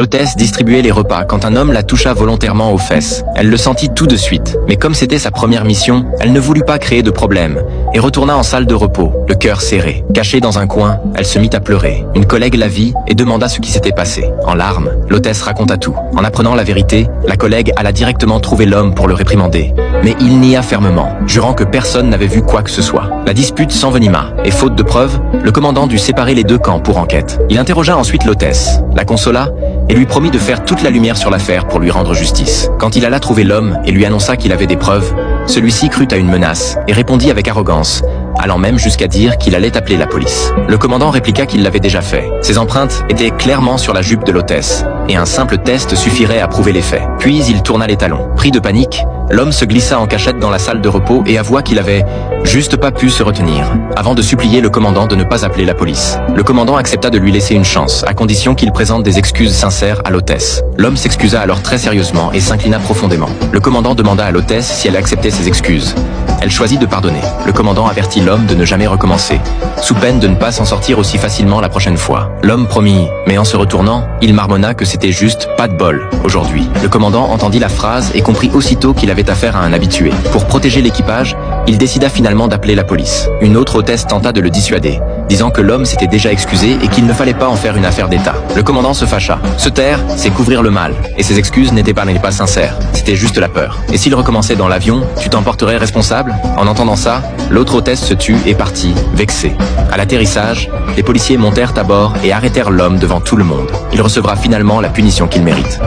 L'hôtesse distribuait les repas quand un homme la toucha volontairement aux fesses. Elle le sentit tout de suite, mais comme c'était sa première mission, elle ne voulut pas créer de problème et retourna en salle de repos, le cœur serré. Cachée dans un coin, elle se mit à pleurer. Une collègue la vit et demanda ce qui s'était passé. En larmes, l'hôtesse raconta tout. En apprenant la vérité, la collègue alla directement trouver l'homme pour le réprimander. Mais il nia fermement, jurant que personne n'avait vu quoi que ce soit. La dispute s'envenima, et faute de preuves, le commandant dut séparer les deux camps pour enquête. Il interrogea ensuite l'hôtesse, la consola, et lui promit de faire toute la lumière sur l'affaire pour lui rendre justice. Quand il alla trouver l'homme et lui annonça qu'il avait des preuves, celui-ci crut à une menace et répondit avec arrogance, allant même jusqu'à dire qu'il allait appeler la police. Le commandant répliqua qu'il l'avait déjà fait. Ses empreintes étaient clairement sur la jupe de l'hôtesse, et un simple test suffirait à prouver les faits. Puis il tourna les talons. Pris de panique, l'homme se glissa en cachette dans la salle de repos et avoua qu'il avait juste pas pu se retenir, avant de supplier le commandant de ne pas appeler la police. Le commandant accepta de lui laisser une chance, à condition qu'il présente des excuses sincères à l'hôtesse. L'homme s'excusa alors très sérieusement et s'inclina profondément. Le commandant demanda à l'hôtesse si elle acceptait ses excuses. Elle choisit de pardonner. Le commandant avertit l'homme de ne jamais recommencer, sous peine de ne pas s'en sortir aussi facilement la prochaine fois. L'homme promit, mais en se retournant, il marmonna que c'était juste pas de bol aujourd'hui. Le commandant entendit la phrase et comprit aussitôt qu'il avait affaire à un habitué. Pour protéger l'équipage, il décida finalement d'appeler la police. Une autre hôtesse tenta de le dissuader, disant que l'homme s'était déjà excusé et qu'il ne fallait pas en faire une affaire d'État. Le commandant se fâcha. Se taire, c'est couvrir le mal, et ses excuses n'étaient pas sincères, c'était juste la peur. Et s'il recommençait dans l'avion, tu t'en porterais responsable? En entendant ça, l'autre hôtesse se tut et partit, vexée. À l'atterrissage, les policiers montèrent à bord et arrêtèrent l'homme devant tout le monde. Il recevra finalement la punition qu'il mérite.